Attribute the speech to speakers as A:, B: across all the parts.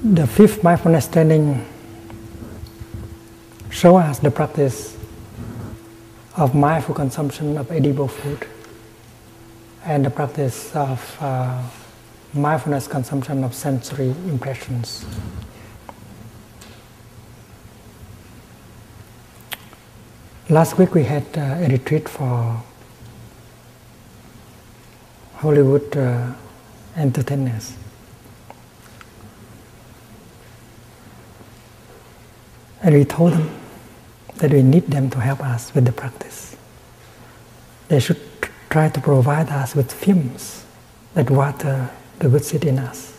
A: The fifth mindfulness training shows us the practice of mindful consumption of edible food and the practice of mindfulness consumption of sensory impressions. Last week we had a retreat for Hollywood entertainers. And we told them that we need them to help us with the practice. They should try to provide us with films that water the good seed in us.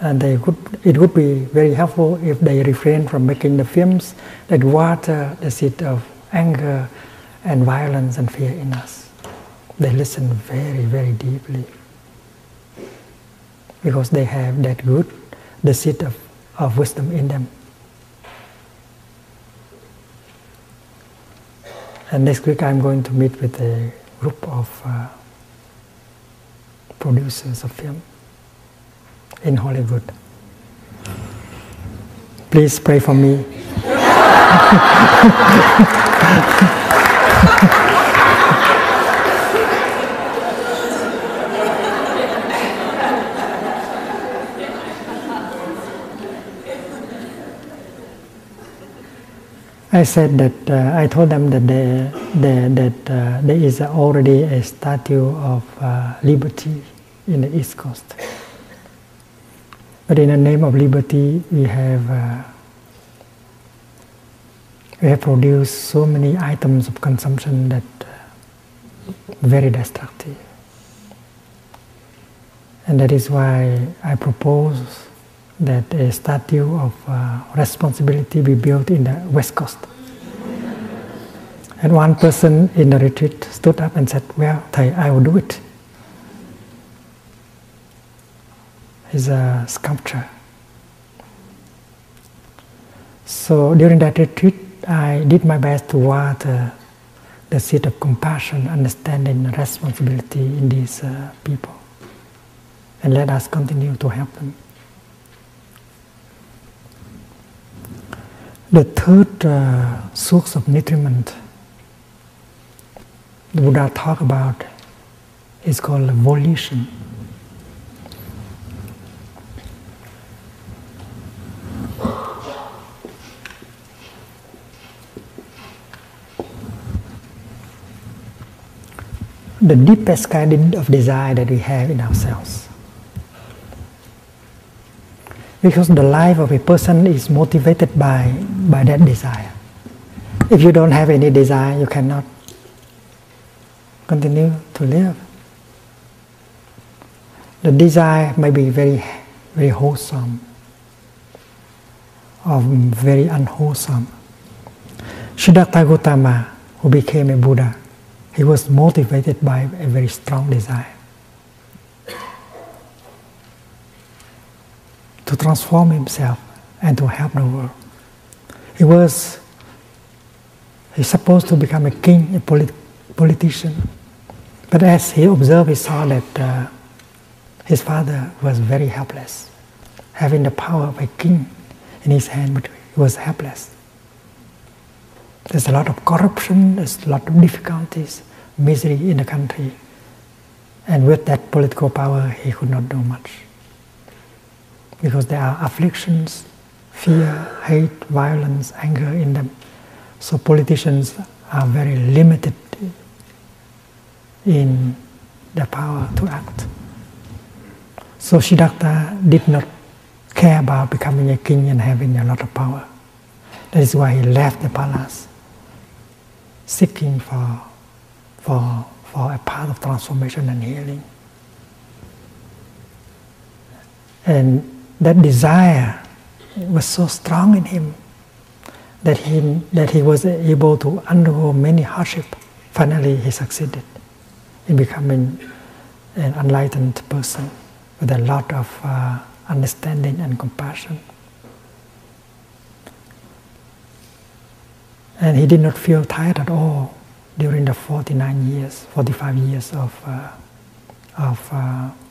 A: And it would be very helpful if they refrain from making the films that water the seed of anger and violence and fear in us. They listen very, very deeply because they have that good, the seed of wisdom in them. And next week I'm going to meet with a group of producers of film in Hollywood. Please pray for me. I said that I told them that there is already a statue of liberty in the East Coast. But in the name of liberty, we have produced so many items of consumption that very destructive. And that is why I propose that a statue of responsibility be built in the West Coast. And one person in the retreat stood up and said, "Well, Thầy, I will do it." It's a sculpture. So during that retreat, I did my best to water the seed of compassion, understanding, and responsibility in these people. And let us continue to help them. The third source of nutriment the Buddha talked about is called volition. The deepest kind of desire that we have in ourselves. Because the life of a person is motivated by that desire. If you don't have any desire, you cannot continue to live. The desire may be very, very wholesome or very unwholesome. Siddhartha Gautama, who became a Buddha, he was motivated by a very strong desire to transform himself and to help the world. He's supposed to become a king, a politician. But as he observed, he saw that his father was very helpless, having the power of a king in his hand, but he was helpless. There's a lot of corruption, there's a lot of difficulties, misery in the country. And with that political power, he could not do much. Because there are afflictions, fear, hate, violence, anger in them. So politicians are very limited in their power to act. So Siddhartha did not care about becoming a king and having a lot of power. That is why he left the palace, seeking for a path of transformation and healing. And that desire was so strong in him that he was able to undergo many hardships. Finally, he succeeded in becoming an enlightened person with a lot of understanding and compassion. And he did not feel tired at all during the 45 years of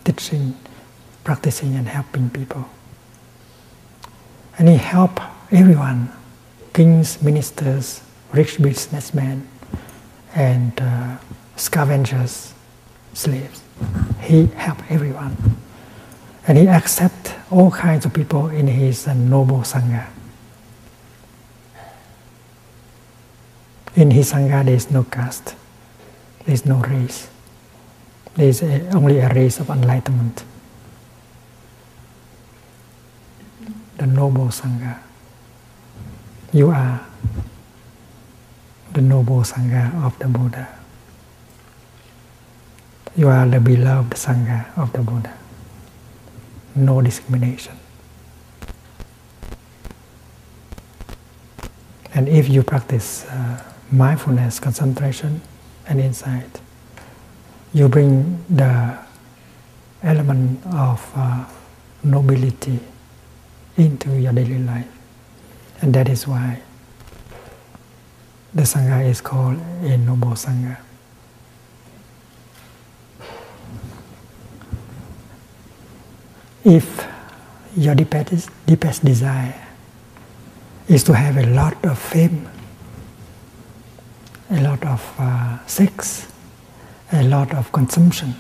A: teaching, practicing and helping people. And he helped everyone, kings, ministers, rich businessmen, and scavengers, slaves. He helped everyone. And he accepted all kinds of people in his noble Sangha. In his Sangha there is no caste, there is no race. There is only a race of enlightenment. The noble Sangha. You are the noble Sangha of the Buddha. You are the beloved Sangha of the Buddha. No discrimination. And if you practice mindfulness, concentration, and insight, you bring the element of nobility into your daily life. And that is why the Sangha is called a noble Sangha. If your deepest desire is to have a lot of fame, a lot of sex, a lot of consumption,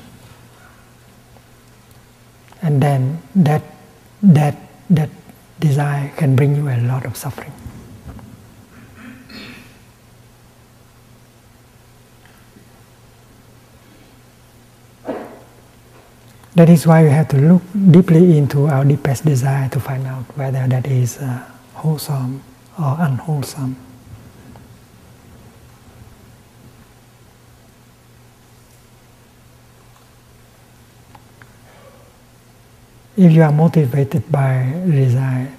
A: and then that desire can bring you a lot of suffering. That is why we have to look deeply into our deepest desire to find out whether that is wholesome or unwholesome. If you are motivated by desire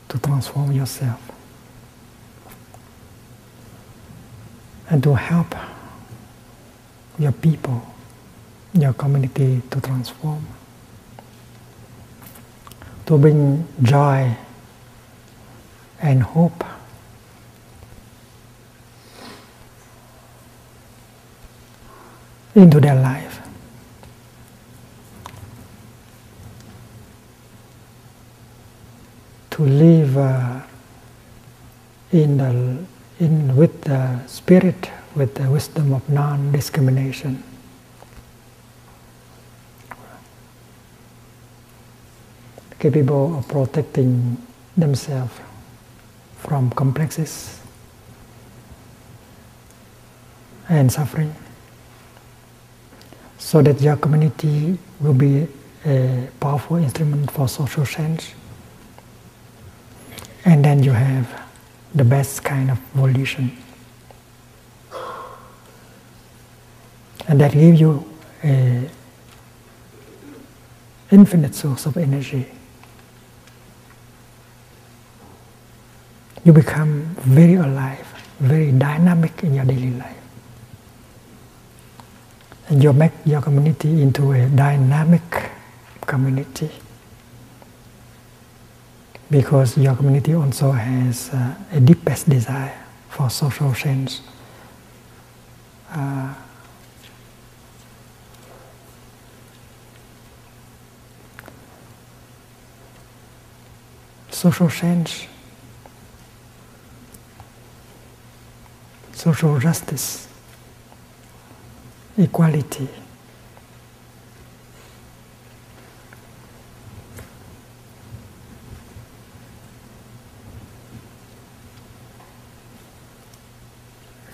A: to transform yourself and to help your people, your community to transform, to bring joy and hope, into their life, to live with the spirit, with the wisdom of non-discrimination. Capable of protecting themselves from complexes and suffering, so that your community will be a powerful instrument for social change. And then you have the best kind of volition. And that gives you an infinite source of energy. You become very alive, very dynamic in your daily life. And you make your community into a dynamic community. Because your community also has a deepest desire for social change. Social change, social justice, equality.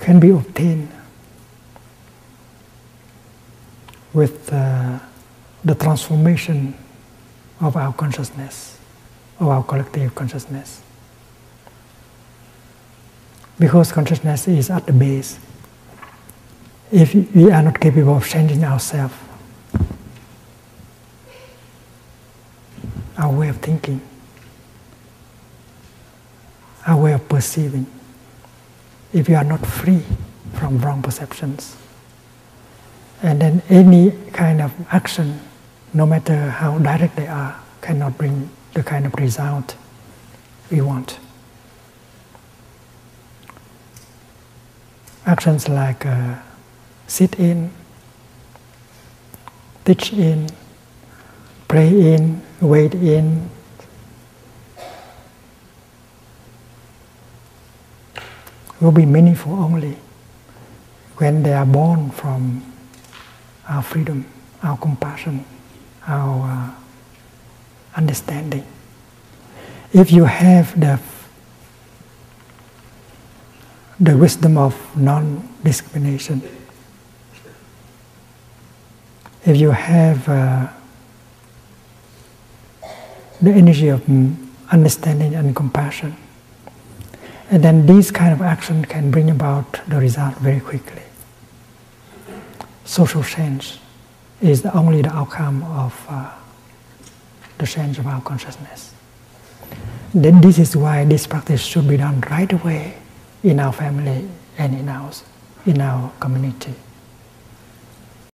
A: Can be obtained with the transformation of our consciousness, of our collective consciousness. Because consciousness is at the base. If we are not capable of changing ourselves, our way of thinking, our way of perceiving, if you are not free from wrong perceptions, and then any kind of action, no matter how direct they are, cannot bring the kind of result we want. Actions like sit in, teach in, pray in, wait in, will be meaningful only when they are born from our freedom, our compassion, our understanding. If you have the wisdom of non-discrimination, if you have the energy of understanding and compassion, and then this kind of action can bring about the result very quickly. Social change is only the outcome of the change of our consciousness. Then this is why this practice should be done right away in our family and in our community.